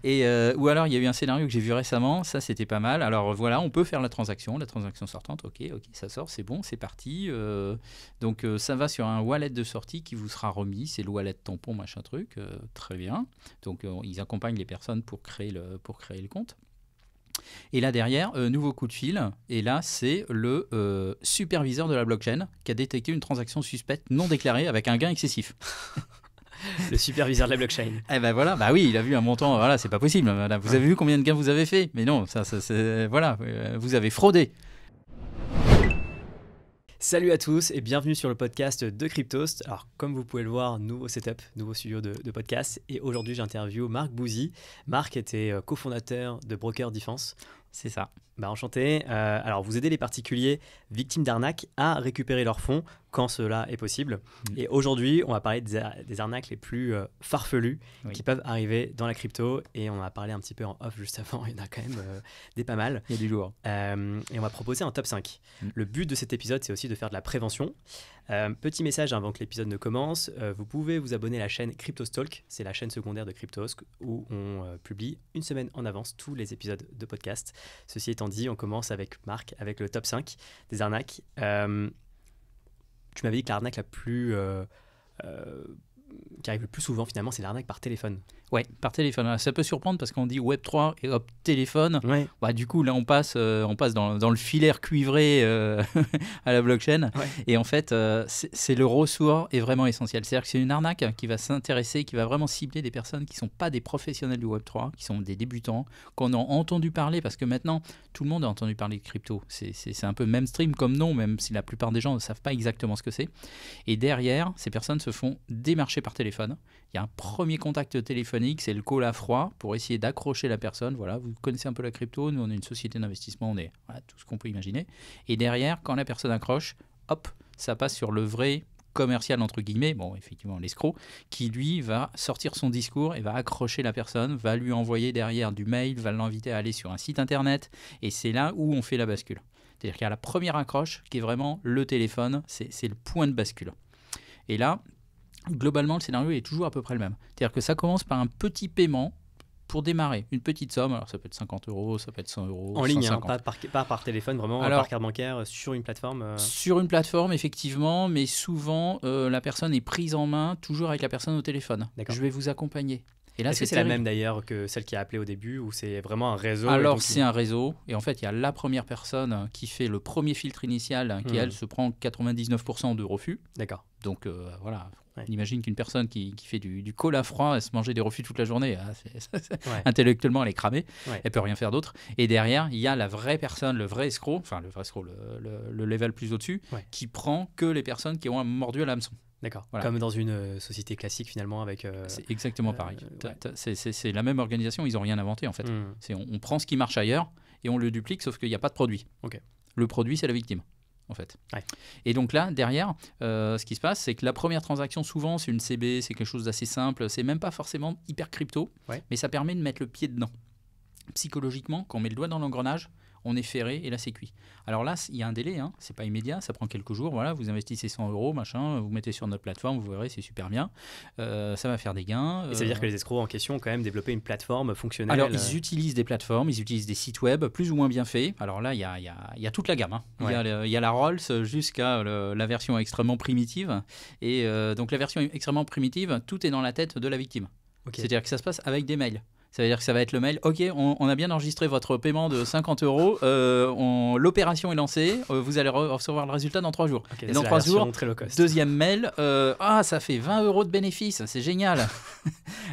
Ou alors, il y a eu un scénario que j'ai vu récemment, ça c'était pas mal. Alors voilà, on peut faire la transaction sortante, ok, ça sort, c'est bon, c'est parti. Donc ça va sur un wallet de sortie qui vous sera remis, c'est le wallet tampon, machin truc, très bien. Donc ils accompagnent les personnes pour créer le compte. Et là derrière, nouveau coup de fil, et là c'est le superviseur de la blockchain qui a détecté une transaction suspecte non déclarée avec un gain excessif. Le superviseur de la blockchain. Eh ben voilà, bah oui, il a vu un montant, voilà, c'est pas possible. Voilà. Vous avez vu combien de gains vous avez fait? Mais non, ça c'est, voilà, vous avez fraudé. Salut à tous et bienvenue sur le podcast de Cryptost. Alors comme vous pouvez le voir, nouveau setup, nouveau studio de podcast. Et aujourd'hui j'interviewe Marc Bouzy. Marc était cofondateur de Broker Defense. C'est ça. Bah, enchanté. Alors vous aidez les particuliers victimes d'arnaques à récupérer leurs fonds quand cela est possible. Et aujourd'hui, on va parler des arnaques les plus farfelues qui peuvent arriver dans la crypto. Et on a parlé un petit peu en off juste avant, il y en a quand même des pas mal. Il y a du lourd. Et on va proposer un top 5. Le but de cet épisode, c'est aussi de faire de la prévention. Petit message avant que l'épisode ne commence, vous pouvez vous abonner à la chaîne Cryptostalk, c'est la chaîne secondaire de Cryptost où on publie une semaine en avance tous les épisodes de podcast. Ceci étant dit, on commence avec Marc, avec le top 5 des arnaques. Tu m'avais dit que l'arnaque la plus qui arrive le plus souvent finalement, c'est l'arnaque par téléphone. Ouais, par téléphone. Alors, ça peut surprendre parce qu'on dit Web3 et hop, téléphone. Ouais. Bah, du coup, là, on passe dans le filaire cuivré à la blockchain. Ouais. Et en fait, c'est le ressort est vraiment essentiel. C'est-à-dire que c'est une arnaque qui va s'intéresser, qui va vraiment cibler des personnes qui ne sont pas des professionnels du Web3, qui sont des débutants, qu'on a entendu parler parce que maintenant, tout le monde a entendu parler de crypto. C'est un peu mainstream comme nom, même si la plupart des gens ne savent pas exactement ce que c'est. Et derrière, ces personnes se font démarcher par téléphone. Il y a un premier contact téléphonique, c'est le call à froid pour essayer d'accrocher la personne. Voilà, vous connaissez un peu la crypto, nous on est une société d'investissement, on est tout ce qu'on peut imaginer. Et derrière, quand la personne accroche, hop, ça passe sur le vrai commercial entre guillemets, bon effectivement l'escroc, qui lui va sortir son discours et va accrocher la personne, va lui envoyer derrière du mail, va l'inviter à aller sur un site internet, et c'est là où on fait la bascule. C'est-à-dire qu'il y a la première accroche qui est vraiment le téléphone, c'est le point de bascule. Et là, globalement, le scénario est toujours à peu près le même. C'est-à-dire que ça commence par un petit paiement pour démarrer, une petite somme. Alors ça peut être 50 €, ça peut être 100 €. En ligne, 150. pas par téléphone, vraiment. Alors, par carte bancaire, sur une plateforme. Sur une plateforme, effectivement, mais souvent, la personne est prise en main, toujours avec la personne au téléphone. D'accord. Je vais vous accompagner. Et là, est-ce que c'est la même d'ailleurs que celle qui a appelé au début, ou c'est vraiment un réseau? Alors c'est un réseau, et en fait il y a la première personne qui fait le premier filtre initial, qui elle se prend 99% de refus. D'accord. Donc voilà, Ouais. on imagine qu'une personne qui fait du call à froid, elle se mangeait des refus toute la journée, Ouais. intellectuellement elle est cramée, Ouais. elle peut rien faire d'autre. Et derrière il y a la vraie personne, le vrai escroc, enfin le vrai escroc, le level plus au-dessus, Ouais. qui prend que les personnes qui ont mordu à l'hameçon. D'accord. Voilà. Comme dans une société classique finalement avec. C'est exactement pareil. Ouais. C'est la même organisation, ils n'ont rien inventé en fait. On prend ce qui marche ailleurs et on le duplique, sauf qu'il n'y a pas de produit. Ok. Le produit, c'est la victime, en fait. Ouais. Et donc là, derrière, ce qui se passe, c'est que la première transaction, souvent, c'est une CB, c'est quelque chose d'assez simple. C'est même pas forcément hyper crypto, Ouais. mais ça permet de mettre le pied dedans. Psychologiquement, quand on met le doigt dans l'engrenage, on est ferré et là c'est cuit. Alors là, il y a un délai, hein, c'est pas immédiat, ça prend quelques jours. Voilà, vous investissez 100 €, machin, vous mettez sur notre plateforme, vous verrez, c'est super bien. Ça va faire des gains. Et ça veut dire que les escrocs en question ont quand même développé une plateforme fonctionnelle. Alors, ils utilisent des plateformes, ils utilisent des sites web plus ou moins bien faits. Alors là, il y a toute la gamme. Hein. Ouais. Il y a la Rolls jusqu'à la version extrêmement primitive. Et donc, la version extrêmement primitive, tout est dans la tête de la victime. Ok. C'est-à-dire que ça se passe avec des mails. Ça veut dire que ça va être le mail. Ok, on a bien enregistré votre paiement de 50 €. L'opération est lancée. Vous allez recevoir le résultat dans 3 jours. Okay, et dans 3 jours, très low cost. deuxième mail. Ça fait 20 € de bénéfice. C'est génial.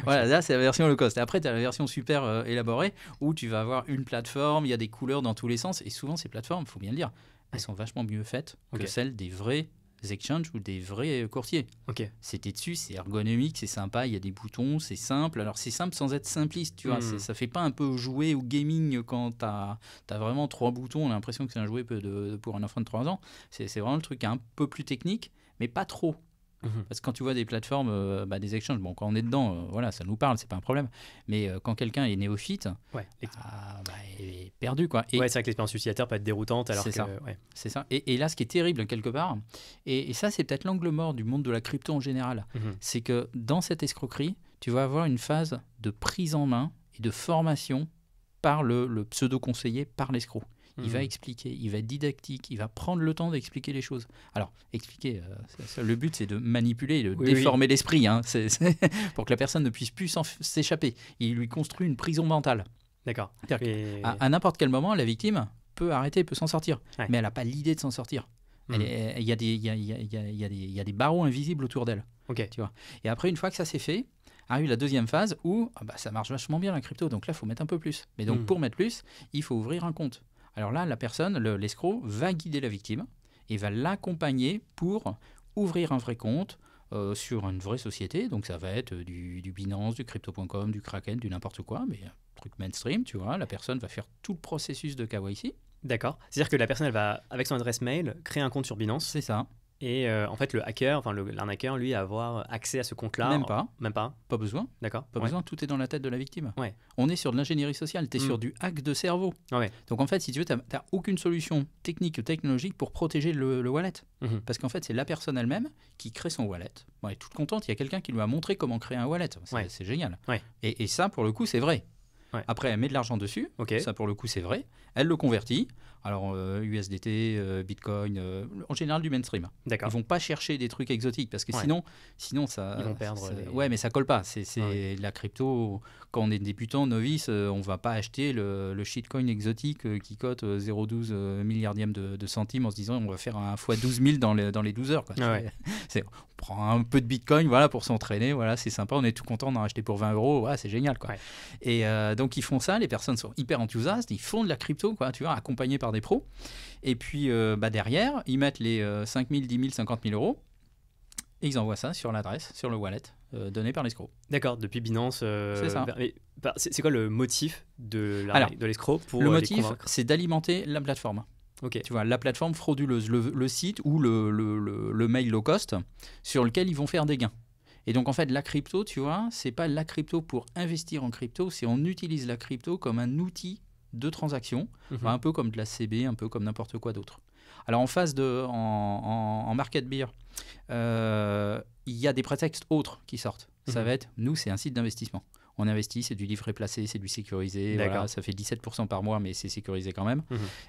Voilà, là, c'est la version low cost. Et après, tu as la version super élaborée où tu vas avoir une plateforme. Il y a des couleurs dans tous les sens. Et souvent, ces plateformes, il faut bien le dire, elles sont vachement mieux faites que celles des vrais exchanges ou des vrais courtiers. Ok. C'était dessus, c'est ergonomique, c'est sympa, il y a des boutons, c'est simple. Alors c'est simple sans être simpliste, tu vois. Ça fait pas un peu jouer au gaming quand t'as vraiment 3 boutons. On a l'impression que c'est un jouet pour un enfant de 3 ans. C'est vraiment le truc un peu plus technique, mais pas trop. Parce que quand tu vois des plateformes, des exchanges, bon, quand on est dedans, voilà, ça nous parle, c'est pas un problème. Mais quand quelqu'un est néophyte, il est perdu, quoi. Et c'est vrai que l'expérience utilisateur peut être déroutante. Alors c'est ça. Et là, ce qui est terrible quelque part, et ça, c'est peut-être l'angle mort du monde de la crypto en général, c'est que dans cette escroquerie, tu vas avoir une phase de prise en main et de formation par le pseudo-conseiller, par l'escroc. Il va Mhm. expliquer, il va être didactique, il va prendre le temps d'expliquer les choses. Alors, expliquer, le but c'est de manipuler, de Oui, déformer l'esprit, hein, pour que la personne ne puisse plus s'échapper. Il lui construit une prison mentale. D'accord. C'est-à-dire Et... À n'importe quel moment, la victime peut arrêter, peut s'en sortir, Ouais. mais elle n'a pas l'idée de s'en sortir. Mhm. Il y a des barreaux invisibles autour d'elle. Ok. Tu vois. Et après, une fois que ça c'est fait, arrive la deuxième phase où ça marche vachement bien la crypto, donc là, il faut mettre un peu plus. Mais donc, pour mettre plus, il faut ouvrir un compte. Alors là, la personne, l'escroc, va guider la victime et va l'accompagner pour ouvrir un vrai compte sur une vraie société. Donc ça va être du Binance, du Crypto.com, du Kraken, du n'importe quoi, mais un truc mainstream, tu vois. La personne va faire tout le processus de KYC. D'accord. C'est-à-dire que la personne, elle va, avec son adresse mail, créer un compte sur Binance. C'est ça. Et en fait, le hacker, enfin l'arnaqueur, lui, avoir accès à ce compte-là. Même pas. Même pas. Pas besoin. D'accord. Pas besoin, tout est dans la tête de la victime. Ouais. On est sur de l'ingénierie sociale, tu es sur du hack de cerveau. Ouais. Donc en fait, si tu veux, tu n'as aucune solution technique ou technologique pour protéger le wallet. Parce qu'en fait, c'est la personne elle-même qui crée son wallet. Bon, elle est toute contente, il y a quelqu'un qui lui a montré comment créer un wallet. C'est génial. Ouais. Et ça, pour le coup, c'est vrai. Ouais. Après, elle met de l'argent dessus. Ok. Ça, pour le coup, c'est vrai. Elle le convertit. Alors, USDT, Bitcoin, en général du mainstream. D'accord. Ils vont pas chercher des trucs exotiques parce que sinon ça. Ils vont perdre. Ouais, mais ça colle pas. C'est la crypto. Quand on est débutant, novice, on va pas acheter le shitcoin exotique qui cote 0,12 milliardième de centimes en se disant on va faire un fois 12 000 dans les 12 heures. Quoi. On prend un peu de Bitcoin, voilà, pour s'entraîner. Voilà, c'est sympa. On est tout content d'en acheter pour 20 €. Ouais, c'est génial, quoi. Ouais. Et donc ils font ça. Les personnes sont hyper enthousiastes. Ils font de la crypto, quoi. Tu vois, accompagnés par des pros. Et puis derrière, ils mettent les 5 000, 10 000, 50 000 euros et ils envoient ça sur l'adresse, sur le wallet donné par l'escroc. D'accord, depuis Binance. C'est ça. C'est quoi le motif de l'escroc pour le les motif, convaincre ? C'est d'alimenter la plateforme. Okay. Tu vois, la plateforme frauduleuse, le site ou le mail low cost sur lequel ils vont faire des gains. Et donc, en fait, la crypto, tu vois, c'est pas la crypto pour investir en crypto, c'est on utilise la crypto comme un outil de transaction, un peu comme de la CB, un peu comme n'importe quoi d'autre. Alors, en market beer, il y a des prétextes autres qui sortent. Ça va être, nous, c'est un site d'investissement. On investit, c'est du livret placé, c'est du sécurisé, voilà, ça fait 17% par mois, mais c'est sécurisé quand même.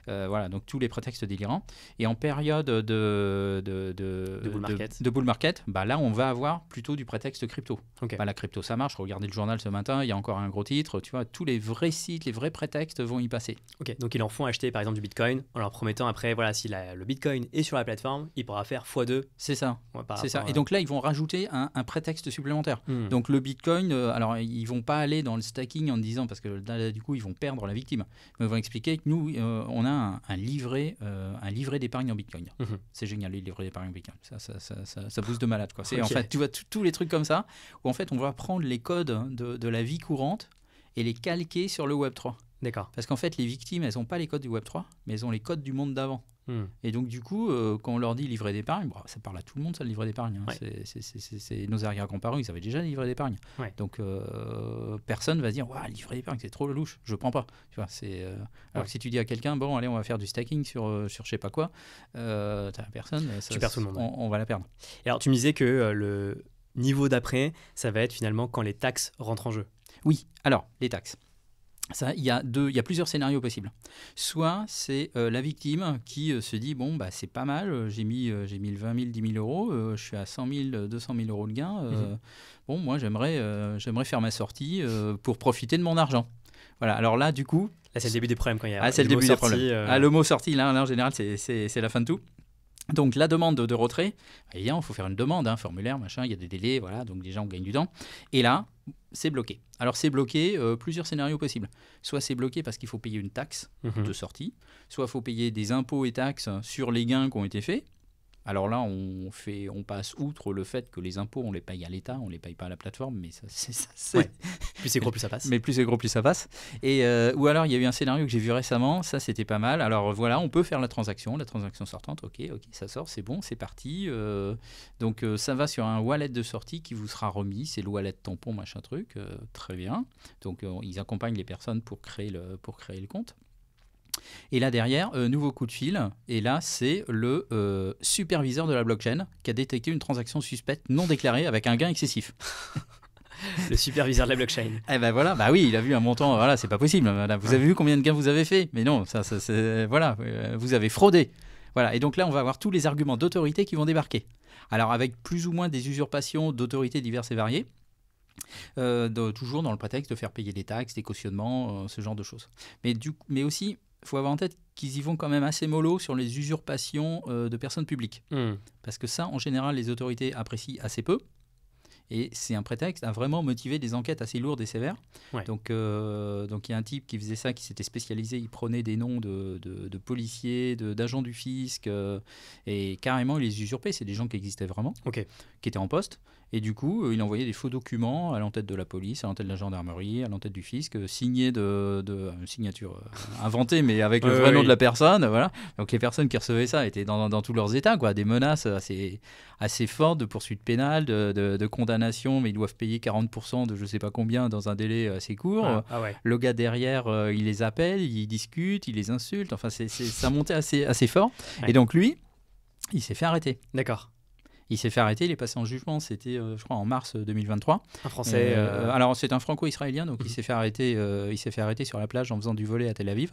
Voilà, donc tous les prétextes délirants. Et en période de bull market, là, on va avoir plutôt du prétexte crypto. Okay. La crypto, ça marche. Regardez le journal ce matin, il y a encore un gros titre. Tu vois, tous les vrais sites, les vrais prétextes vont y passer. Ok, donc ils en font acheter par exemple du Bitcoin en leur promettant après, voilà, si le Bitcoin est sur la plateforme, il pourra faire x2. C'est ça. Ouais, c'est ça. Et donc là, ils vont rajouter un prétexte supplémentaire. Donc le Bitcoin, alors ils vont pas aller dans le stacking en disant, parce que là, du coup, ils vont perdre la victime. Mais ils vont expliquer que nous, on a un livret d'épargne en Bitcoin. C'est génial, le livret d'épargne en Bitcoin. Ça booste de malade, quoi. C'est, en fait, tu vois, tous les trucs comme ça, où en fait, on va prendre les codes de la vie courante et les calquer sur le Web3. D'accord. Parce qu'en fait, les victimes, elles n'ont pas les codes du Web3, mais elles ont les codes du monde d'avant. Et donc, du coup, quand on leur dit livret d'épargne, ça parle à tout le monde, ça, le livret d'épargne. Hein. Ouais. C'est nos arrière-grands-parents, ils avaient déjà le livret d'épargne. Ouais. Donc, personne va dire, livret d'épargne, c'est trop louche, je prends pas. Tu vois, alors que si tu dis à quelqu'un, bon, allez, on va faire du stacking sur je sais pas quoi, t'as personne, tu perds tout le monde. On va la perdre. Et alors, tu me disais que le niveau d'après, ça va être finalement quand les taxes rentrent en jeu. Oui, alors, les taxes. Il y a plusieurs scénarios possibles. Soit c'est la victime qui se dit bon c'est pas mal, j'ai mis le 20 000, 10 000 euros, je suis à 100 000, 200 000 euros de gain. Bon, moi j'aimerais faire ma sortie pour profiter de mon argent. Voilà. Alors là, du coup, là c'est le début des problèmes quand il y a c'est le début des problèmes. Le mot sorti là en général c'est la fin de tout. Donc la demande de retrait, il faut faire une demande, formulaire, machin, il y a des délais, voilà, donc déjà on gagne du temps. Et là, c'est bloqué. Alors c'est bloqué, plusieurs scénarios possibles. Soit c'est bloqué parce qu'il faut payer une taxe de sortie, soit il faut payer des impôts et taxes sur les gains qui ont été faits. Alors là, on passe outre le fait que les impôts, on les paye à l'État, on les paye pas à la plateforme, mais ça ouais. Plus c'est gros, plus ça passe. Mais plus c'est gros, plus ça passe. Et ou alors il y a eu un scénario que j'ai vu récemment, ça c'était pas mal. Alors voilà, on peut faire la transaction sortante, ok, ça sort, c'est bon, c'est parti. Donc ça va sur un wallet de sortie qui vous sera remis, c'est le wallet tampon machin truc, très bien. Donc ils accompagnent les personnes pour créer le compte. Et là derrière, nouveau coup de fil, et là c'est le superviseur de la blockchain qui a détecté une transaction suspecte non déclarée avec un gain excessif. Le superviseur de la blockchain. Eh ben voilà, bah oui, il a vu un montant, voilà, c'est pas possible. Voilà, vous avez vu combien de gains vous avez fait? Mais non, voilà, vous avez fraudé. Voilà, et donc là, on va avoir tous les arguments d'autorité qui vont débarquer. Alors, avec plus ou moins des usurpations d'autorités diverses et variées, toujours dans le prétexte de faire payer des taxes, des cautionnements, ce genre de choses. Mais aussi, il faut avoir en tête qu'ils y vont quand même assez mollo sur les usurpations de personnes publiques. Parce que ça, en général, les autorités apprécient assez peu. Et c'est un prétexte à vraiment motiver des enquêtes assez lourdes et sévères. Ouais. Donc il y a un type qui faisait ça, qui s'était spécialisé, il prenait des noms de policiers, d'agents du fisc, et carrément il les usurpait. C'est des gens qui existaient vraiment, qui étaient en poste. Et du coup, il envoyait des faux documents à l'entête de la police, à l'entête de la gendarmerie, à l'entête du fisc, signés de signature inventée, mais avec le vrai nom de la personne. Voilà. Donc les personnes qui recevaient ça étaient dans tous leurs états, quoi. Des menaces assez fortes de poursuites pénales, de condamnation, mais ils doivent payer 40% de je ne sais pas combien dans un délai assez court. Le gars derrière, il les appelle, il discute, il les insulte. Enfin, ça montait assez fort. Ouais. Et donc lui, il s'est fait arrêter. D'accord. Il s'est fait arrêter, il est passé en jugement, c'était je crois en mars 2023. Un Français alors c'est un franco-israélien, donc il s'est fait arrêter sur la plage en faisant du volley à Tel Aviv.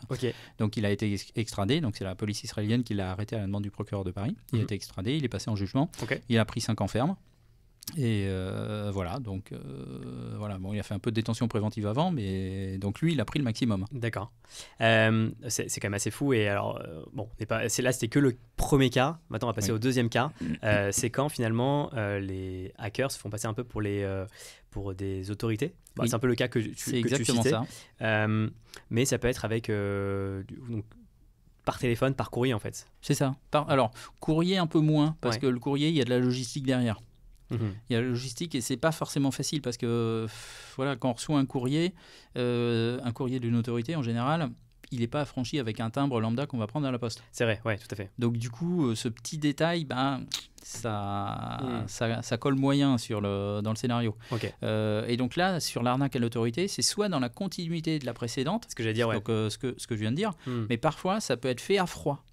Donc il a été extradé, donc c'est la police israélienne qui l'a arrêté à la demande du procureur de Paris. Il a été extradé, il est passé en jugement, il a pris 5 ans ferme. Et voilà, donc voilà, bon, il a fait un peu de détention préventive avant, mais donc lui, il a pris le maximum. D'accord. C'est quand même assez fou. Et alors, bon, c'était que le premier cas. Maintenant, on va passer au deuxième cas. C'est quand finalement les hackers se font passer un peu pour des autorités. Bon, c'est un peu le cas que tu citais. C'est exactement ça. Mais ça peut être avec donc, par téléphone, par courrier en fait. C'est ça. Alors, courrier un peu moins, parce que le courrier, il y a de la logistique derrière. Il y a la logistique et c'est pas forcément facile parce que voilà, quand on reçoit un courrier d'une autorité en général, il n'est pas affranchi avec un timbre lambda qu'on va prendre à la poste. C'est vrai, ouais, tout à fait. Donc du coup, ce petit détail, ça colle moyen dans le scénario. Et donc là, sur l'arnaque à l'autorité, c'est soit dans la continuité de la précédente, ce que j'allais dire, donc ce que je viens de dire, mais parfois ça peut être fait à froid.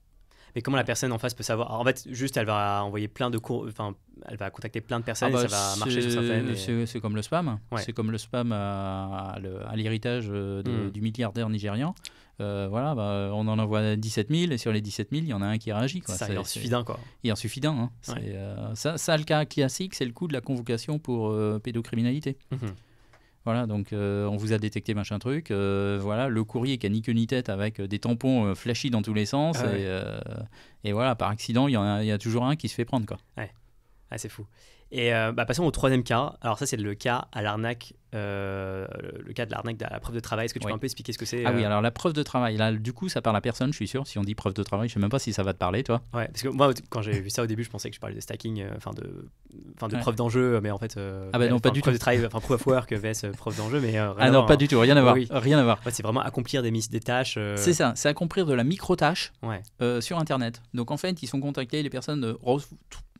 Mais comment la personne en face peut savoir? Alors, en fait, juste, elle va envoyer elle va contacter plein de personnes et ça va marcher sur certaines. C'est comme le spam. C'est comme le spam à l'héritage du milliardaire nigérian. Voilà, on en envoie 17 000 et sur les 17 000, il y en a un qui réagit. Quoi. Il en suffit d'un. Il en suffit d'un. Hein. Ça, le cas classique, c'est le coup de la convocation pour pédocriminalité. Voilà, donc on vous a détecté machin truc. Voilà, le courrier qui a ni queue ni tête avec des tampons flashy dans tous les sens. Et voilà, par accident, il y a toujours un qui se fait prendre. Quoi. C'est fou. Et passons au troisième cas. Alors ça, c'est le cas à l'arnaque, le cas de l'arnaque à la preuve de travail. Est-ce que tu peux un peu expliquer ce que c'est? Ah oui, alors la preuve de travail, là, du coup, ça parle à personne, je suis sûr. Si on dit preuve de travail, je sais même pas si ça va te parler, toi. Ouais, parce que moi, quand j'ai vu ça au début, je pensais que je parlais de stacking, de preuve d'enjeu, mais en fait, non, pas du preuve tout. De travail, proof of work vs preuve d'enjeu, mais non, pas du tout, rien à voir. Rien à voir. En fait, c'est vraiment accomplir des tâches. C'est ça, c'est accomplir de la micro-tâche sur Internet. Donc en fait, ils sont contactés, les personnes.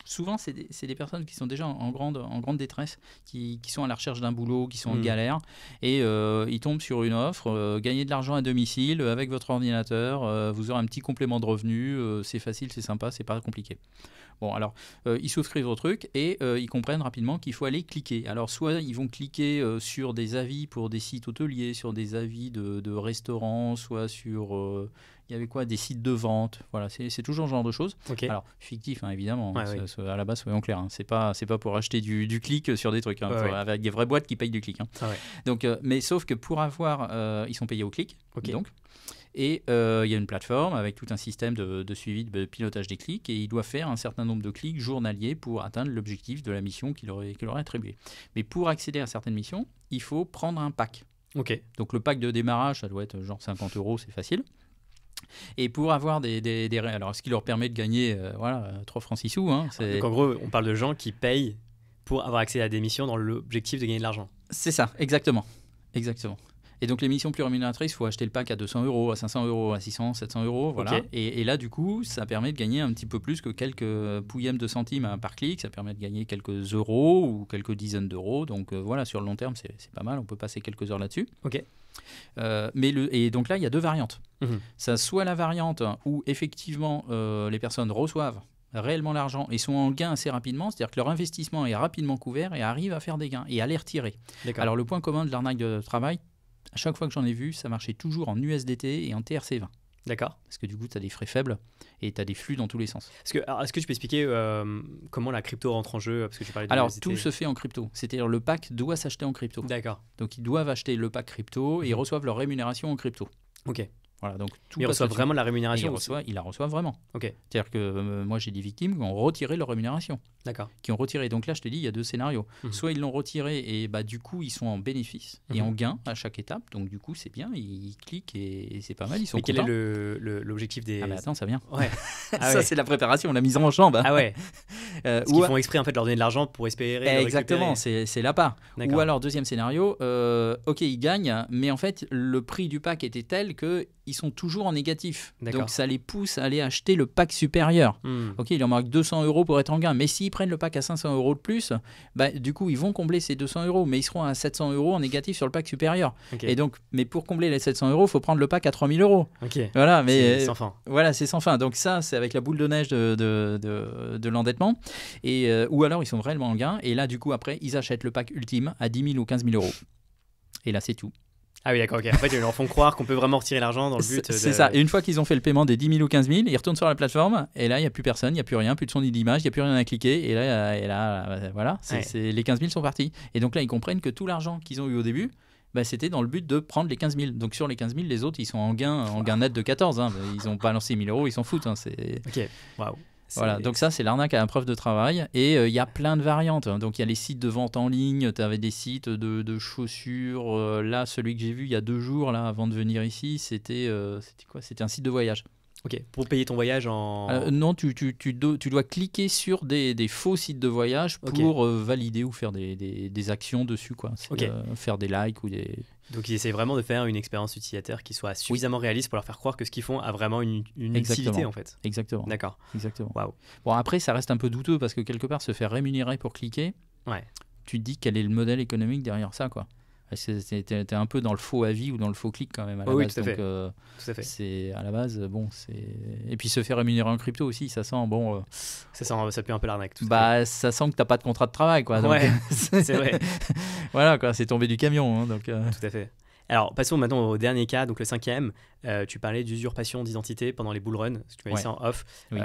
Souvent, c'est des personnes qui sont déjà en grande détresse, qui sont à la recherche d'un boulot, qui sont en galère, et ils tombent sur une offre, gagner de l'argent à domicile avec votre ordinateur, vous aurez un petit complément de revenu, c'est facile, c'est sympa, c'est pas compliqué. Bon, alors, ils souscrivent au truc et ils comprennent rapidement qu'il faut aller cliquer. Alors, soit ils vont cliquer sur des avis pour des sites hôteliers, sur des avis de restaurants, soit sur... il y avait quoi, des sites de vente, voilà, c'est toujours ce genre de choses. Alors fictif, hein, évidemment, à la base, soyons clairs, hein, c'est pas pour acheter du clic sur des trucs, hein, avec des vraies boîtes qui payent du clic. Hein. Donc, mais sauf que pour avoir, ils sont payés au clic, donc. Et il y a une plateforme avec tout un système de suivi, de pilotage des clics, et il doit faire un certain nombre de clics journaliers pour atteindre l'objectif de la mission qu'il aurait attribuée. Mais pour accéder à certaines missions, il faut prendre un pack. Donc le pack de démarrage, ça doit être genre 50 €, c'est facile. Et pour avoir alors ce qui leur permet de gagner 3 francs 6 sous. Hein, donc en gros, on parle de gens qui payent pour avoir accès à des missions dans l'objectif de gagner de l'argent. C'est ça, exactement. Et donc les missions plus rémunératrices, il faut acheter le pack à 200 €, à 500 €, à 600, 700 €. Voilà. Et là, du coup, ça permet de gagner un petit peu plus que quelques pouillèmes de centimes par clic. Ça permet de gagner quelques euros ou quelques dizaines d'euros. Donc voilà, sur le long terme, c'est pas mal. On peut passer quelques heures là-dessus. Et donc là, il y a 2 variantes. Ça, soit la variante où effectivement les personnes reçoivent réellement l'argent et sont en gain assez rapidement, c'est-à-dire que leur investissement est rapidement couvert et arrivent à faire des gains et à les retirer. D'accord. Alors le point commun de l'arnaque de travail, à chaque fois que j'en ai vu, ça marchait toujours en USDT et en TRC20. D'accord. Parce que du coup, tu as des frais faibles et tu as des flux dans tous les sens. Est-ce que tu peux expliquer comment la crypto rentre en jeu? Parce que tu parlais de Alors, l'USDT. tout se fait en crypto. C'est-à-dire le pack doit s'acheter en crypto. D'accord. Donc, ils doivent acheter le pack crypto et ils reçoivent leur rémunération en crypto. Ok. Voilà, donc tout Ils passe reçoivent là-dessus. vraiment la Et rémunération. ils la reçoivent vraiment. Ok. C'est-à-dire que moi, j'ai des victimes qui ont retiré leur rémunération. D'accord. Qui ont retiré. Donc là, je te dis, il y a deux scénarios. Soit ils l'ont retiré et du coup, ils sont en bénéfice et en gain à chaque étape. Donc du coup, c'est bien, ils cliquent et c'est pas mal, ils sont contents. Mais quel est l'objectif des... Ah mais attends, ça vient. Ouais. Ça, c'est la préparation, la mise en jambe. Ah ouais. Parce qu'ils font exprès en fait de leur donner de l'argent pour espérer exactement, c'est l'appât. D'accord. Ou alors, deuxième scénario, ok, ils gagnent, mais en fait, le prix du pack était tel qu'ils sont toujours en négatif. D'accord. Donc ça les pousse à aller acheter le pack supérieur. Ok, il en manque 200 € pour être en gain, mais s'ils prennent le pack à 500 € de plus, du coup, ils vont combler ces 200 €, mais ils seront à 700 € en négatif sur le pack supérieur. Okay. Et donc, mais pour combler les 700 €, il faut prendre le pack à 3000 €. Ok. Voilà, mais c'est sans fin. Voilà, c'est sans fin. Donc ça, c'est avec la boule de neige de l'endettement. Et ou alors, ils sont vraiment en gain. Et là, du coup, après, ils achètent le pack ultime à 10 000 ou 15 000 €. Et là, c'est tout. Ah oui, d'accord, ok. En fait, ils leur font croire qu'on peut vraiment retirer l'argent dans le but. C'est ça. Et une fois qu'ils ont fait le paiement des 10 000 ou 15 000, ils retournent sur la plateforme. Et là, il n'y a plus personne, il n'y a plus rien, plus de son ni d'image, il n'y a plus rien à cliquer. Et là voilà, les 15 000 sont partis. Et donc là, ils comprennent que tout l'argent qu'ils ont eu au début, c'était dans le but de prendre les 15 000. Donc sur les 15 000, les autres, ils sont en gain net de 14. Ils ont balancé 1 000 €, ils s'en foutent. Ok, waouh. Voilà, donc ça c'est l'arnaque à la preuve de travail et il y a plein de variantes. Donc il y a les sites de vente en ligne, tu avais des sites de chaussures. Là, celui que j'ai vu il y a 2 jours là, avant de venir ici, c'était quoi? C'était un site de voyage. Ok, pour payer ton voyage en... non, tu dois cliquer sur des faux sites de voyage pour valider ou faire des actions dessus, quoi. Faire des likes ou des... Donc ils essaient vraiment de faire une expérience utilisateur qui soit suffisamment réaliste pour leur faire croire que ce qu'ils font a vraiment une utilité en fait. Exactement. D'accord. Exactement. Waouh. Bon, après, ça reste un peu douteux parce que quelque part, se faire rémunérer pour cliquer, tu te dis quel est le modèle économique derrière ça, quoi. T'es un peu dans le faux avis ou dans le faux clic quand même à la base. Tout à fait. Tout à fait. C'est à la base, et puis se faire rémunérer en crypto aussi, ça sent ça pue un peu l'arnaque. Ça sent que t'as pas de contrat de travail, quoi. Donc, c'est vrai. Voilà, quoi, c'est tombé du camion, donc. Tout à fait. Alors, passons maintenant au dernier cas, donc le 5e. Tu parlais d'usurpation d'identité pendant les bull runs, tu m'as dit ça en off. Oui.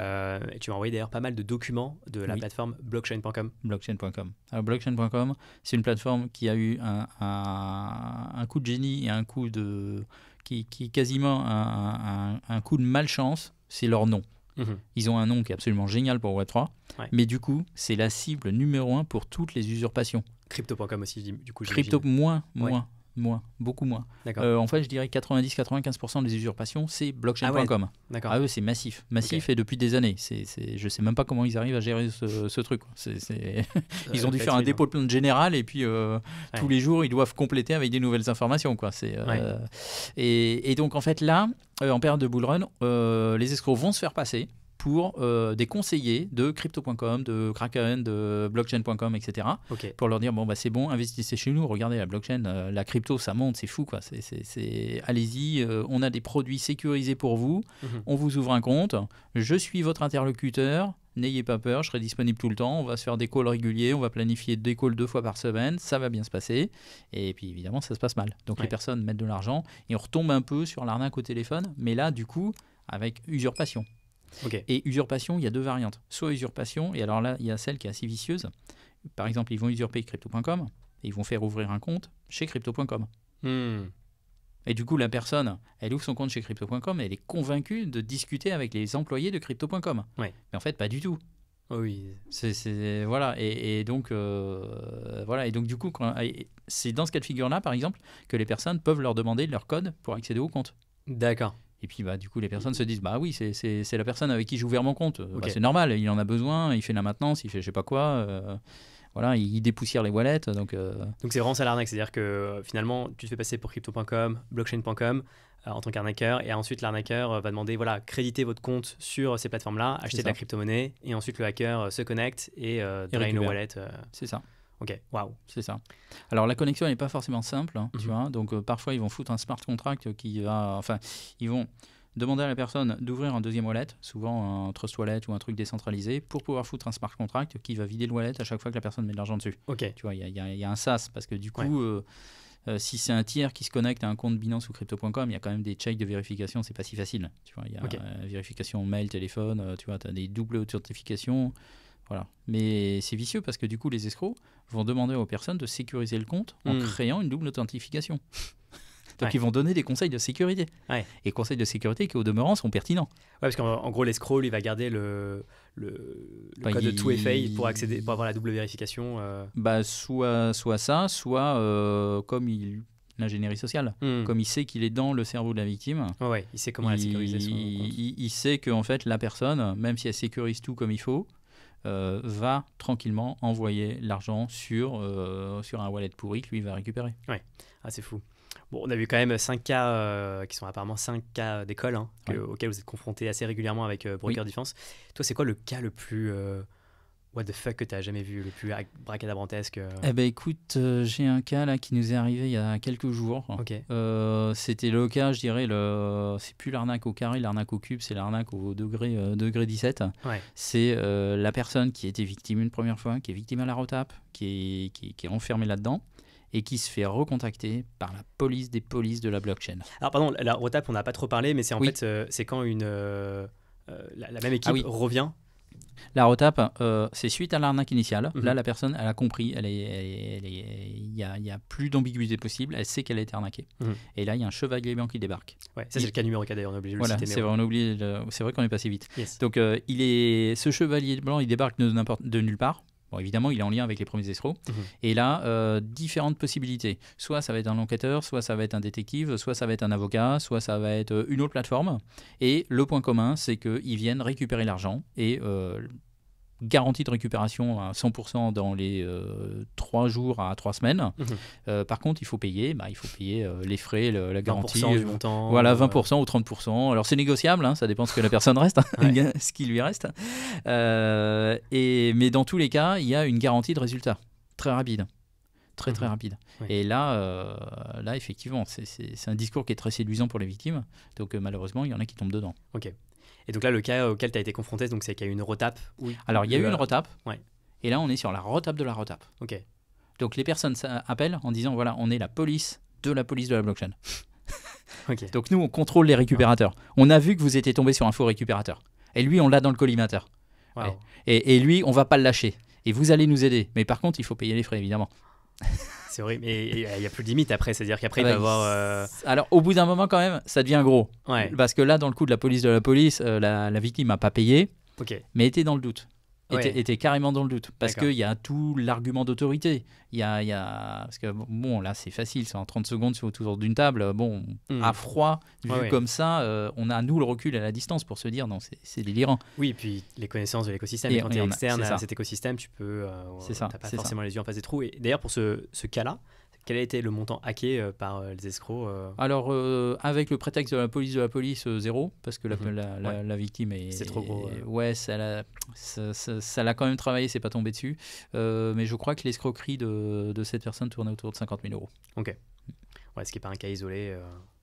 Et tu m'as envoyé d'ailleurs pas mal de documents de la plateforme blockchain.com. Blockchain.com. Alors, blockchain.com, c'est une plateforme qui a eu un coup de génie et un coup qui est quasiment un coup de malchance, c'est leur nom. Ils ont un nom qui est absolument génial pour Web3, mais du coup, c'est la cible numéro 1 pour toutes les usurpations. Crypto.com aussi, du coup, Crypto, beaucoup moins. En fait, je dirais 90-95% des usurpations, c'est blockchain.com. D'accord. Ah, eux, c'est massif et depuis des années. Je sais même pas comment ils arrivent à gérer ce truc. Ils ont dû faire un dépôt de plainte général et puis tous les jours, ils doivent compléter avec des nouvelles informations, quoi. Et donc, en fait, là, en période de bull run, les escrocs vont se faire passer pour des conseillers de crypto.com, de Kraken, de blockchain.com, etc. Pour leur dire, c'est bon, investissez chez nous, regardez la blockchain, la crypto, ça monte, c'est fou, quoi. Allez-y, on a des produits sécurisés pour vous, on vous ouvre un compte, je suis votre interlocuteur, n'ayez pas peur, je serai disponible tout le temps, on va se faire des calls réguliers, on va planifier des calls 2 fois par semaine, ça va bien se passer. Et puis évidemment, ça se passe mal. Donc les personnes mettent de l'argent et on retombe un peu sur l'arnaque au téléphone, mais là, du coup, avec usurpation. Et usurpation, il y a 2 variantes. Soit usurpation, et alors là, il y a celle qui est assez vicieuse. Par exemple, ils vont usurper crypto.com et ils vont faire ouvrir un compte chez crypto.com. Et du coup, la personne, elle ouvre son compte chez crypto.com et elle est convaincue de discuter avec les employés de crypto.com. Mais en fait, pas du tout. Voilà. Et donc, voilà. Et donc, du coup, c'est dans ce cas de figure-là, par exemple, que les personnes peuvent leur demander leur code pour accéder au compte. D'accord. Et puis du coup les personnes se disent oui, c'est la personne avec qui j'ai ouvert mon compte, c'est normal, il en a besoin, il fait la maintenance, il fait je sais pas quoi, voilà, il dépoussière les wallets, donc c'est vraiment ça l'arnaque, c'est-à-dire que finalement tu te fais passer pour crypto.com, blockchain.com en tant qu'arnaqueur, et ensuite l'arnaqueur va demander créditez votre compte sur ces plateformes-là, acheter de la crypto-monnaie, et ensuite le hacker se connecte et draine le wallet. C'est ça. Ok, waouh. C'est ça. Alors la connexion n'est pas forcément simple, tu vois. Donc parfois ils vont foutre un smart contract qui va, ils vont demander à la personne d'ouvrir un deuxième wallet, souvent un trust wallet ou un truc décentralisé, pour pouvoir foutre un smart contract qui va vider le wallet à chaque fois que la personne met de l'argent dessus. Ok. Tu vois, il y a un SaaS, parce que du coup, si c'est un tiers qui se connecte à un compte Binance ou Crypto.com, il y a quand même des checks de vérification, c'est pas si facile. Tu vois, il y a vérification mail, téléphone, tu vois, tu as des doubles authentifications. Voilà. Mais c'est vicieux parce que du coup, les escrocs vont demander aux personnes de sécuriser le compte en créant une double authentification. Donc ils vont donner des conseils de sécurité. Et conseils de sécurité qui au demeurant sont pertinents. Ouais, parce qu'en gros, l'escroc, lui, va garder le code de 2FA pour accéder, pour avoir la double vérification. Soit ça, soit comme l'ingénierie sociale. Comme il sait qu'il est dans le cerveau de la victime, il sait comment la sécuriser son compte. Il sait qu'en fait, la personne, même si elle sécurise tout comme il faut, va tranquillement envoyer l'argent sur un wallet pourri que lui va récupérer. Ouais, c'est fou. Bon, on a vu quand même 5 cas qui sont apparemment 5 cas d'école auxquels vous êtes confrontés assez régulièrement avec Broker Defense. Toi, c'est quoi le cas le plus what the fuck que tu n'as jamais vu, le plus bracadabrantesque Eh ben écoute, j'ai un cas là qui nous est arrivé il y a quelques jours. C'était le cas, je dirais, c'est plus l'arnaque au carré, l'arnaque au cube, c'est l'arnaque au degré 17. C'est la personne qui a été victime une première fois, qui est victime à la retape, qui est enfermée là-dedans, et qui se fait recontacter par la police des polices de la blockchain. Alors pardon, la retape, on n'a pas trop parlé, mais c'est en fait, c'est quand la même équipe revient. La retape, c'est suite à l'arnaque initiale. Là, la personne, elle a compris, il n'y a plus d'ambiguïté possible, elle sait qu'elle a été arnaquée. Et là, il y a un chevalier blanc qui débarque. Ça, c'est le cas numéro 4 d'ailleurs, on est obligé de le citer. C'est vrai qu'on est passé vite. Donc, ce chevalier blanc, il débarque de nulle part. Bon, évidemment, il est en lien avec les premiers escrocs. Et là, différentes possibilités. Soit ça va être un enquêteur, soit ça va être un détective, soit ça va être un avocat, soit ça va être une autre plateforme. Et le point commun, c'est qu'ils viennent récupérer l'argent et garantie de récupération à 100% dans les 3 jours à 3 semaines. Par contre, il faut payer les frais, la garantie. 20% du montant. Voilà, 20% ou 30%. Alors, c'est négociable, ça dépend ce que la personne reste, ce qui lui reste. Mais dans tous les cas, il y a une garantie de résultat très rapide. Très rapide. Et là, effectivement, c'est un discours qui est très séduisant pour les victimes. Donc, malheureusement, il y en a qui tombent dedans. Ok. Et donc là, le cas auquel tu as été confronté, c'est qu'il y a eu une retape. Alors, il y a eu une retape. Et là, on est sur la retape de la retape. Donc, les personnes appellent en disant, voilà, on est la police de la blockchain. Donc, nous, on contrôle les récupérateurs. On a vu que vous étiez tombé sur un faux récupérateur. Et lui, on l'a dans le collimateur. Et lui, on ne va pas le lâcher. Et vous allez nous aider. Mais par contre, il faut payer les frais, évidemment. C'est horrible. Mais il n'y a plus de limite après. C'est-à-dire qu'après, il va y avoir... Alors, au bout d'un moment, quand même, ça devient gros. Parce que là, dans le coup de la police, la victime n'a pas payé, mais était dans le doute. Était carrément dans le doute. Parce qu'il y a tout l'argument d'autorité. Parce que, bon, là, c'est facile. C'est en 30 secondes, c'est autour d'une table. Bon, à froid, vu comme ça, on a, nous, le recul à la distance pour se dire, non, c'est délirant. Oui, et puis les connaissances de l'écosystème. Et quand tu es externe à cet écosystème, tu peux... tu n'as pas forcément les yeux en face des trous. Et d'ailleurs, pour ce cas-là, quel a été le montant hacké par les escrocs Alors, avec le prétexte de la police, 0, parce que la victime est... C'est trop gros. Ça l'a quand même travaillé, c'est pas tombé dessus. Mais je crois que l'escroquerie de cette personne tournait autour de 50 000 euros. Ok. Ce qui n'est pas un cas isolé.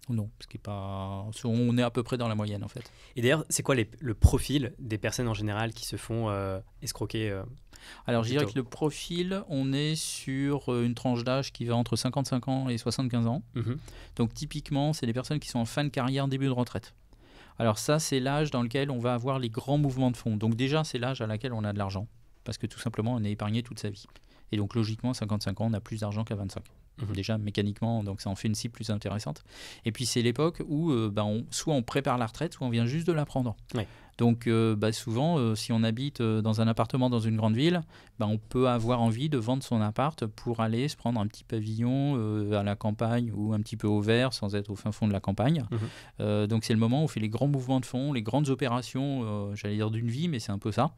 Non, ce qui est pas... on est à peu près dans la moyenne, en fait. Et d'ailleurs, c'est quoi le profil des personnes en général qui se font escroquer Alors, je dirais que le profil, on est sur une tranche d'âge qui va entre 55 ans et 75 ans. Donc, typiquement, c'est des personnes qui sont en fin de carrière, début de retraite. Alors ça, c'est l'âge dans lequel on va avoir les grands mouvements de fonds. Donc déjà, c'est l'âge à laquelle on a de l'argent, parce que tout simplement, on est épargné toute sa vie. Et donc, logiquement, à 55 ans, on a plus d'argent qu'à 25. Déjà, mécaniquement, donc ça en fait une cible plus intéressante. Et puis, c'est l'époque où soit on prépare la retraite, soit on vient juste de la prendre. Donc, souvent, si on habite dans un appartement dans une grande ville, on peut avoir envie de vendre son appart pour aller se prendre un petit pavillon à la campagne ou un petit peu au vert, sans être au fin fond de la campagne. Donc, c'est le moment où on fait les grands mouvements de fonds, les grandes opérations, j'allais dire d'une vie, mais c'est un peu ça.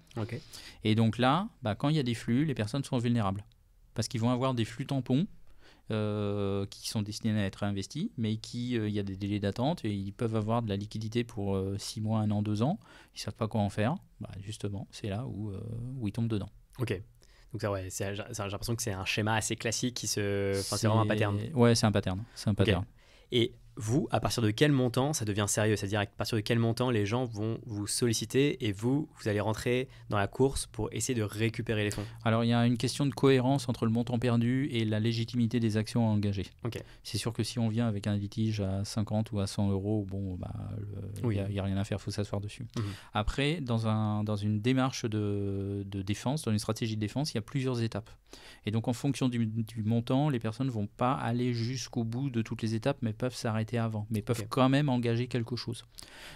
Et donc là, quand il y a des flux, les personnes sont vulnérables. Parce qu'ils vont avoir des flux tampons qui sont destinés à être investis, mais il y a des délais d'attente et ils peuvent avoir de la liquidité pour 6 mois, 1 an, 2 ans. Ils ne savent pas quoi en faire. Justement, c'est là où ils tombent dedans. Ok. Donc ça, j'ai l'impression que c'est un schéma assez classique c'est vraiment un pattern. Ouais, c'est un pattern. Et vous, à partir de quel montant ça devient sérieux? C'est-à-dire à partir de quel montant les gens vont vous solliciter et vous allez rentrer dans la course pour essayer de récupérer les fonds? Alors, il y a une question de cohérence entre le montant perdu et la légitimité des actions à engager. Ok. C'est sûr que si on vient avec un litige à 50 ou à 100 euros, bon, il Oui. n'y a rien à faire, il faut s'asseoir dessus. Mhm. Après, dans une démarche de défense, dans une stratégie de défense, il y a plusieurs étapes. Et donc, en fonction du montant, les personnes ne vont pas aller jusqu'au bout de toutes les étapes, mais peuvent s'arrêter avant, mais peuvent quand même engager quelque chose.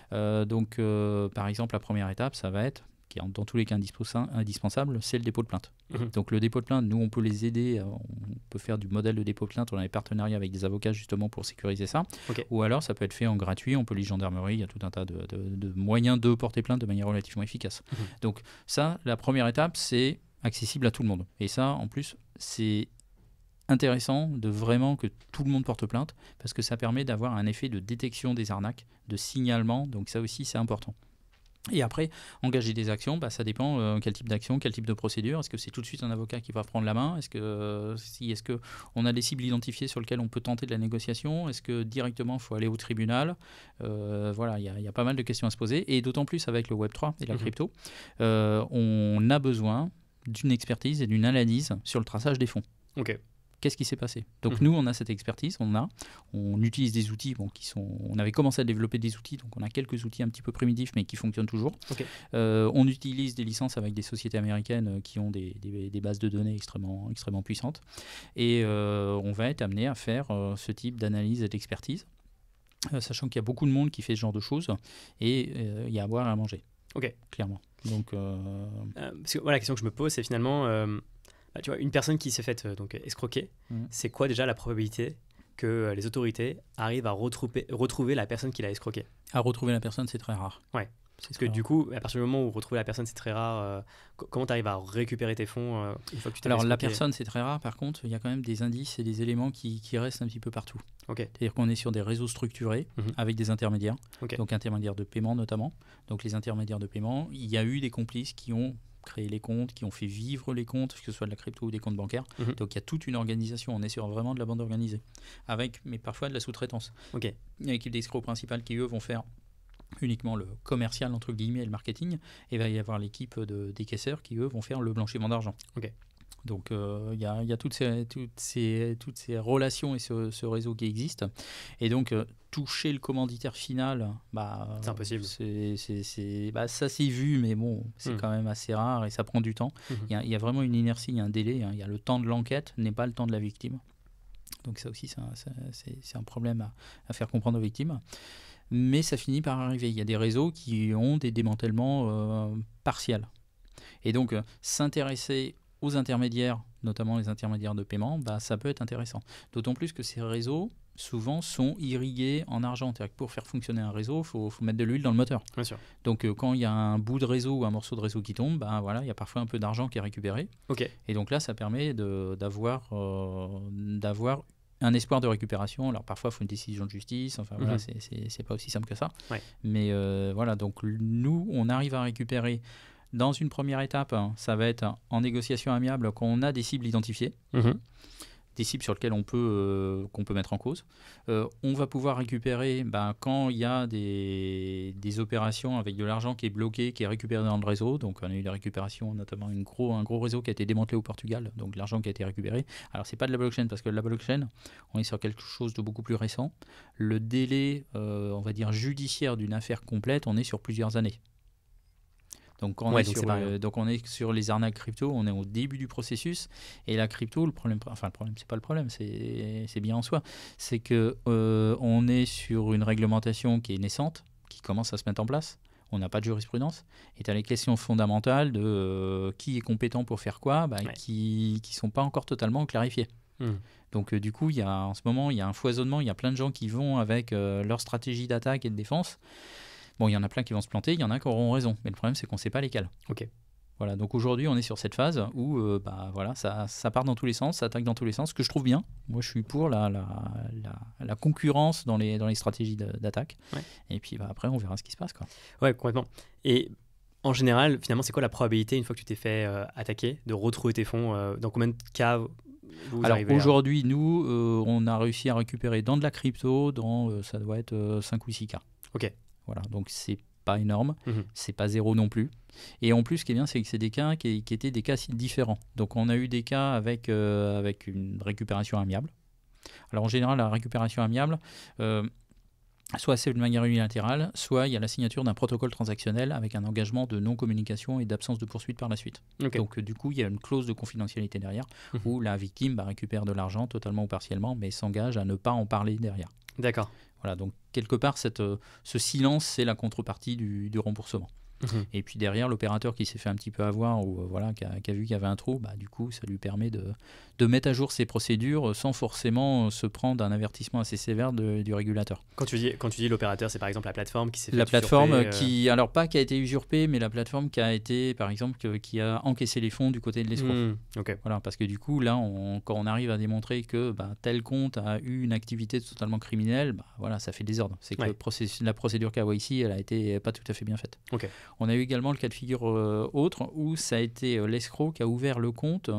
Par exemple, la première étape, ça va être, qui est dans tous les cas indispensable, c'est le dépôt de plainte. Donc le dépôt de plainte, nous on peut les aider, on peut faire du modèle de dépôt de plainte, on a des partenariats avec des avocats justement pour sécuriser ça, ou alors ça peut être fait en gratuit, on peut les gendarmeries, il y a tout un tas de moyens de porter plainte de manière relativement efficace. Donc ça, la première étape, c'est accessible à tout le monde. Et ça, en plus, c'est intéressant de vraiment que tout le monde porte plainte parce que ça permet d'avoir un effet de détection des arnaques, de signalement, donc ça aussi c'est important. Et après, engager des actions, ça dépend quel type d'action, quel type de procédure. Est-ce que c'est tout de suite un avocat qui va prendre la main? Est-ce qu'on a des cibles identifiées sur lesquelles on peut tenter de la négociation? Est-ce que directement il faut aller au tribunal? Voilà, il y a pas mal de questions à se poser. Et d'autant plus avec le Web3 et la crypto, on a besoin d'une expertise et d'une analyse sur le traçage des fonds. Ok. Qu'est-ce qui s'est passé? Donc nous, on a cette expertise, on utilise des outils on avait commencé à développer des outils, donc on a quelques outils un petit peu primitifs mais qui fonctionnent toujours. On utilise des licences avec des sociétés américaines qui ont des bases de données extrêmement, extrêmement puissantes et on va être amené à faire ce type d'analyse et d'expertise, sachant qu'il y a beaucoup de monde qui fait ce genre de choses et il y a à boire et à manger, clairement. Donc, parce que, la question que je me pose, c'est finalement... tu vois, une personne qui s'est faite escroquer, c'est quoi déjà la probabilité que les autorités arrivent à retrouver la personne qui l'a escroqué? À retrouver la personne, c'est très rare. Ouais. Parce que du coup, à partir du moment où retrouver la personne, c'est très rare, comment tu arrives à récupérer tes fonds une fois que tu t'es Alors, escroqué? la personne, c'est très rare. Par contre, il y a quand même des indices et des éléments qui restent un petit peu partout. C'est-à-dire qu'on est sur des réseaux structurés avec des intermédiaires, donc intermédiaires de paiement notamment. Donc, les intermédiaires de paiement, il y a eu des complices qui ont créé les comptes, qui ont fait vivre les comptes, que ce soit de la crypto ou des comptes bancaires. Donc il y a toute une organisation, on est sur vraiment de la bande organisée, mais parfois de la sous-traitance. Il y a l'équipe d'escrocs principale qui eux vont faire uniquement le commercial entre guillemets et le marketing, et il va y avoir l'équipe des caisseurs qui eux vont faire le blanchiment d'argent. Donc il y a toutes ces relations et ce réseau qui existe. Et donc toucher le commanditaire final, c'est impossible. Ça s'est vu, mais bon, c'est quand même assez rare et ça prend du temps. Il y a vraiment une inertie, il y a un délai. Il y a le temps de l'enquête, n'est pas le temps de la victime. Donc ça aussi, c'est un problème à faire comprendre aux victimes. Mais ça finit par arriver. Il y a des réseaux qui ont des démantèlements partiels. Et donc s'intéresser aux intermédiaires, notamment les intermédiaires de paiement, ça peut être intéressant. D'autant plus que ces réseaux, souvent, sont irrigués en argent. C'est-à-dire que pour faire fonctionner un réseau, il faut mettre de l'huile dans le moteur. Bien sûr. Donc, quand il y a un bout de réseau ou un morceau de réseau qui tombe, il y a parfois un peu d'argent qui est récupéré. Et donc là, ça permet d'avoir un espoir de récupération. Alors, parfois, il faut une décision de justice. Enfin, voilà, c'est pas aussi simple que ça. Mais voilà, donc nous, on arrive à récupérer. Dans une première étape, ça va être en négociation amiable quand on a des cibles identifiées, des cibles sur lesquelles qu'on peut mettre en cause. On va pouvoir récupérer quand il y a des opérations avec de l'argent qui est bloqué, qui est récupéré dans le réseau. Donc on a eu des récupérations, notamment un gros réseau qui a été démantelé au Portugal, donc l'argent qui a été récupéré. Alors c'est pas de la blockchain, parce que la blockchain, on est sur quelque chose de beaucoup plus récent. Le délai, on va dire, judiciaire d'une affaire complète, on est sur plusieurs années. Donc, on est sur les arnaques crypto, on est au début du processus. Et la crypto, le problème, c'est pas le problème, c'est bien en soi. C'est qu'on est sur une réglementation qui est naissante, qui commence à se mettre en place. On n'a pas de jurisprudence. Et tu as les questions fondamentales de qui est compétent pour faire quoi, qui ne sont pas encore totalement clarifiées. Donc du coup, en ce moment, il y a un foisonnement, il y a plein de gens qui vont avec leur stratégie d'attaque et de défense. Bon, il y en a plein qui vont se planter, il y en a qui auront raison. Mais le problème, c'est qu'on ne sait pas lesquels. Voilà, donc aujourd'hui, on est sur cette phase où ça part dans tous les sens, ça attaque dans tous les sens, ce que je trouve bien. Moi, je suis pour la concurrence dans les stratégies d'attaque. Et puis après, on verra ce qui se passe, quoi. Ouais, complètement. Et en général, finalement, c'est quoi la probabilité, une fois que tu t'es fait attaquer, de retrouver tes fonds? Dans combien de cas Alors aujourd'hui, nous, on a réussi à récupérer dans de la crypto, ça doit être 5 ou 6 cas. Ok. Voilà, donc c'est pas énorme, c'est pas zéro non plus. Et en plus, ce qui est bien, c'est que c'est des cas qui étaient des cas différents. Donc on a eu des cas avec une récupération amiable. Alors en général, la récupération amiable, soit c'est de manière unilatérale, soit il y a la signature d'un protocole transactionnel avec un engagement de non-communication et d'absence de poursuite par la suite. Okay. Donc du coup, il y a une clause de confidentialité derrière où la victime récupère de l'argent totalement ou partiellement, mais s'engage à ne pas en parler derrière. D'accord. Voilà, donc quelque part, ce silence, c'est la contrepartie du remboursement. Et puis derrière, l'opérateur qui s'est fait un petit peu avoir ou qui a vu qu'il y avait un trou, du coup, ça lui permet de mettre à jour ses procédures sans forcément se prendre un avertissement assez sévère du régulateur. Quand tu dis l'opérateur, c'est par exemple la plateforme qui s'est fait La plateforme usurper, alors pas qui a été usurpée, mais la plateforme qui a été, par exemple, qui a encaissé les fonds du côté de l'escroc. Okay. Voilà, parce que du coup, là, quand on arrive à démontrer que tel compte a eu une activité totalement criminelle, voilà, ça fait désordre. C'est que la procédure KYC, elle a été pas tout à fait bien faite. Okay. On a eu également le cas de figure autre où ça a été l'escroc qui a ouvert le compte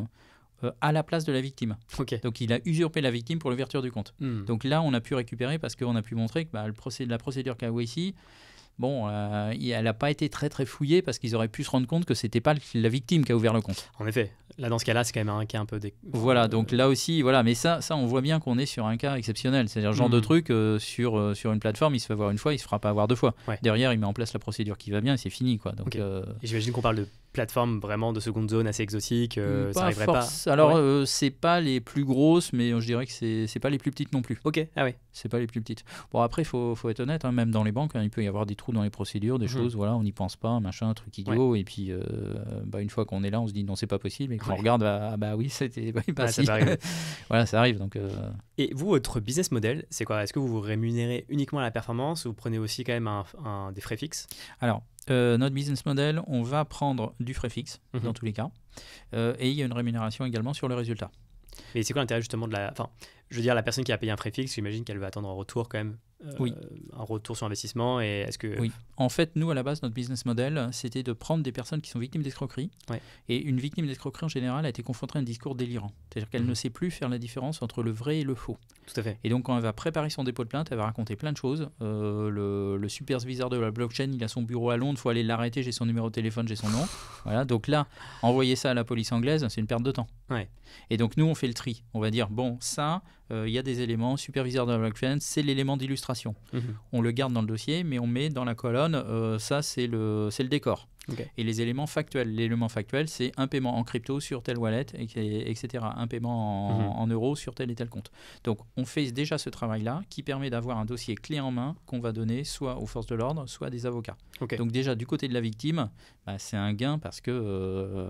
à la place de la victime. Okay. Donc il a usurpé la victime pour l'ouverture du compte. Donc là, on a pu récupérer parce qu'on a pu montrer que la procédure KYC, elle n'a pas été très très fouillée parce qu'ils auraient pu se rendre compte que c'était pas la victime qui a ouvert le compte. En effet, là dans ce cas-là, c'est quand même un cas un peu Voilà, donc là aussi, voilà, mais ça on voit bien qu'on est sur un cas exceptionnel. C'est-à-dire le genre de truc sur une plateforme, il se fait avoir une fois, il se fera pas avoir deux fois. Ouais. Derrière, il met en place la procédure qui va bien et c'est fini, quoi. Donc, Et j'imagine qu'on parle de plateformes vraiment de seconde zone assez exotiques. Ça arriverait pas. Alors c'est pas les plus grosses, mais je dirais que c'est pas les plus petites non plus. Ok, ah ouais. C'est pas les plus petites. Bon après, faut être honnête, hein, même dans les banques, il peut y avoir des trous dans les procédures, des choses, voilà, on n'y pense pas, machin, truc idiot, et puis une fois qu'on est là, on se dit non, c'est pas possible, et quand on regarde, oui, c'était pas si. Ça arrive. Voilà, ça arrive. Donc. Et vous, votre business model, c'est quoi? Est-ce que vous vous rémunérez uniquement à la performance ou vous prenez aussi quand même des frais fixes? Alors, notre business model, on va prendre du frais fixe dans tous les cas, et il y a une rémunération également sur le résultat. Et c'est quoi l'intérêt justement de la... Enfin, je veux dire, la personne qui a payé un frais fixe, j'imagine qu'elle va attendre un retour quand même, un retour sur investissement. Et est-ce que... Oui. En fait, nous, à la base, notre business model, c'était de prendre des personnes qui sont victimes d'escroquerie. Ouais. Et une victime d'escroquerie, en général, a été confrontée à un discours délirant. C'est-à-dire qu'elle ne sait plus faire la différence entre le vrai et le faux. Tout à fait. Et donc, quand elle va préparer son dépôt de plainte, elle va raconter plein de choses. Le superviseur de la blockchain, il a son bureau à Londres, il faut aller l'arrêter, j'ai son numéro de téléphone, j'ai son nom. Voilà. Donc là, envoyer ça à la police anglaise, c'est une perte de temps. Ouais. Et donc, nous, on fait le tri. On va dire, bon, ça, il y a des éléments, superviseur de la blockchain, c'est l'élément d'illustration. On le garde dans le dossier, mais on met dans la colonne, ça, c'est le décor. Okay. Et les éléments factuels. L'élément factuel, c'est un paiement en crypto sur telle wallet, etc. Un paiement en euros sur tel et tel compte. Donc, on fait déjà ce travail-là qui permet d'avoir un dossier clé en main qu'on va donner soit aux forces de l'ordre, soit à des avocats. Okay. Donc, déjà, du côté de la victime, c'est un gain parce que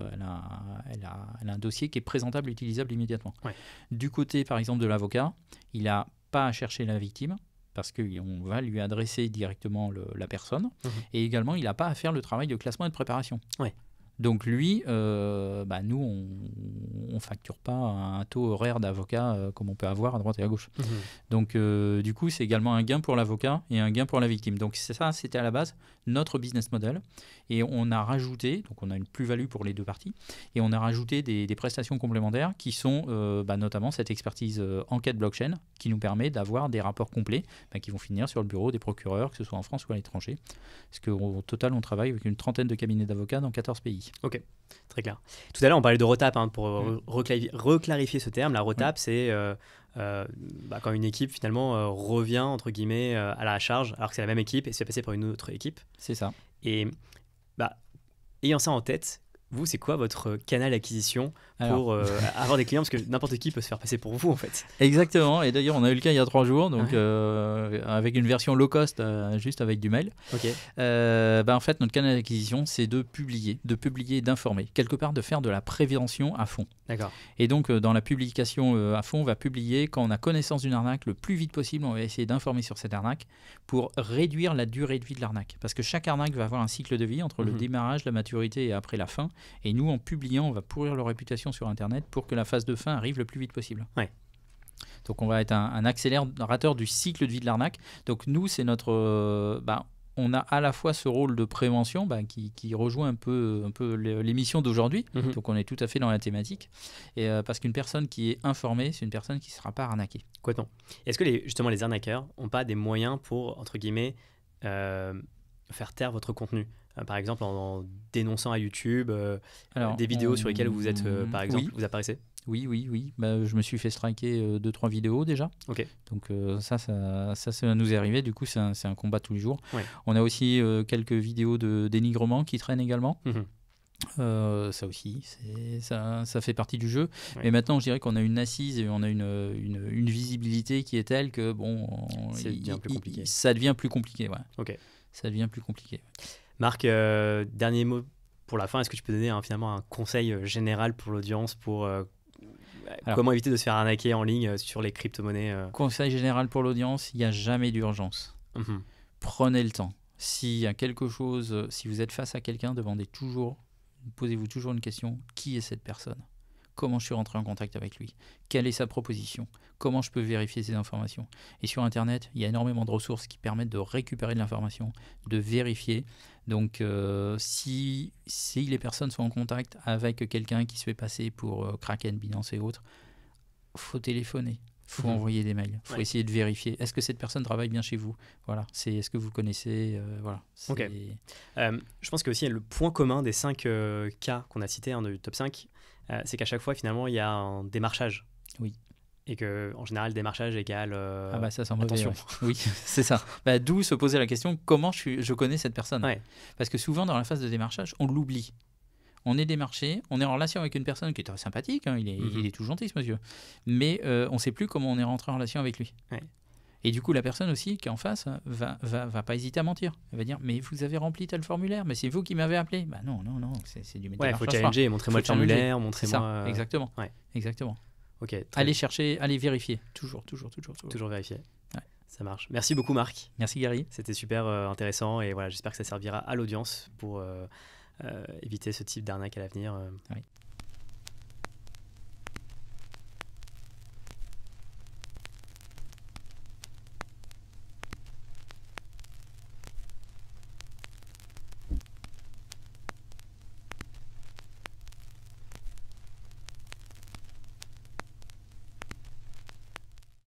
elle a un dossier qui est présentable et utilisable immédiatement. Ouais. Du côté, par exemple, de l'avocat, il n'a pas à chercher la victime, parce qu'on va lui adresser directement la personne. Et également, il n'a pas à faire le travail de classement et de préparation. Ouais. Donc lui, nous, on ne facture pas un taux horaire d'avocat comme on peut avoir à droite et à gauche. Donc du coup, c'est également un gain pour l'avocat et un gain pour la victime. Donc ça, c'était à la base notre business model. Et on a rajouté, donc on a une plus-value pour les deux parties, et on a rajouté des prestations complémentaires qui sont notamment cette expertise enquête blockchain qui nous permet d'avoir des rapports complets qui vont finir sur le bureau des procureurs, que ce soit en France ou à l'étranger. Parce qu'au total, on travaille avec une trentaine de cabinets d'avocats dans 14 pays. Ok, très clair. Tout à l'heure, on parlait de ROTAP, pour reclarifier ce terme. La ROTAP, c'est quand une équipe finalement revient, entre guillemets, à la charge, alors que c'est la même équipe et se fait passer par une autre équipe. C'est ça. Et ayant ça en tête, vous, c'est quoi votre canal d'acquisition pour avoir des clients? Parce que n'importe qui peut se faire passer pour vous, en fait. Exactement. Et d'ailleurs, on a eu le cas il y a 3 jours, donc avec une version low cost, juste avec du mail. Okay. En fait, notre canal d'acquisition, c'est de publier et d'informer. Quelque part, de faire de la prévention à fond. D'accord. Et donc, dans la publication à fond, on va publier quand on a connaissance d'une arnaque le plus vite possible. On va essayer d'informer sur cette arnaque pour réduire la durée de vie de l'arnaque. Parce que chaque arnaque va avoir un cycle de vie entre le démarrage, la maturité et après la fin. Et nous, en publiant, on va pourrir leur réputation sur Internet pour que la phase de fin arrive le plus vite possible. Ouais. Donc, on va être un accélérateur du cycle de vie de l'arnaque. Donc, nous, c'est notre... on a à la fois ce rôle de prévention qui rejoint un peu l'émission d'aujourd'hui, donc on est tout à fait dans la thématique, et parce qu'une personne qui est informée, c'est une personne qui ne sera pas arnaquée. Complètement. Est-ce que justement les arnaqueurs n'ont pas des moyens pour, entre guillemets, faire taire votre contenu, par exemple en dénonçant à YouTube des vidéos sur lesquelles vous êtes, par exemple, vous apparaissez? Oui. Je me suis fait striker 2-3 vidéos déjà. Ok. Donc ça nous est arrivé. Du coup, c'est un combat tous les jours. Ouais. On a aussi quelques vidéos de dénigrement qui traînent également. Ça aussi, ça fait partie du jeu. Ouais. Mais maintenant, je dirais qu'on a une assise et on a une visibilité qui est telle que ça devient plus compliqué. Ouais. Ok. Ça devient plus compliqué. Marc, dernier mot pour la fin. Est-ce que tu peux donner finalement un conseil général pour l'audience pour comment éviter de se faire arnaquer en ligne sur les crypto-monnaies Conseil général pour l'audience, il n'y a jamais d'urgence. Prenez le temps. S'il y a quelque chose, si vous êtes face à quelqu'un, posez-vous toujours une question. Qui est cette personne ? Comment je suis rentré en contact avec lui ? Quelle est sa proposition ? Comment je peux vérifier ces informations ? Et sur Internet, il y a énormément de ressources qui permettent de récupérer de l'information, de vérifier. Donc, si les personnes sont en contact avec quelqu'un qui se fait passer pour Kraken, Binance et autres, il faut téléphoner. Il faut envoyer des mails, il faut essayer de vérifier. Est-ce que cette personne travaille bien chez vous ? Voilà. Est-ce que vous connaissez voilà. Ok. Je pense que aussi le point commun des 5 cas qu'on a cités, du top 5, c'est qu'à chaque fois, finalement, il y a un démarchage. Oui. Et qu'en général, démarchage égale ça sent mauvais, attention. Ouais. Oui, c'est ça. D'où se poser la question, comment je connais cette personne ? Parce que souvent, dans la phase de démarchage, on l'oublie. On est démarché, on est en relation avec une personne qui est très sympathique, il est tout gentil ce monsieur, mais on ne sait plus comment on est rentré en relation avec lui. Ouais. Et du coup, la personne aussi qui est en face va pas hésiter à mentir. Elle va dire, mais vous avez rempli tel formulaire, mais c'est vous qui m'avez appelé. Non, c'est du métier. Il faut challenger, montrez-moi le formulaire, montrez-moi... C'est ça, exactement. Ouais. Exactement. Ok. Allez chercher, allez vérifier, toujours. Toujours vérifier. Ouais. Ça marche. Merci beaucoup Marc. Merci Gary. C'était super intéressant et voilà, j'espère que ça servira à l'audience pour éviter ce type d'arnaque à l'avenir. Oui.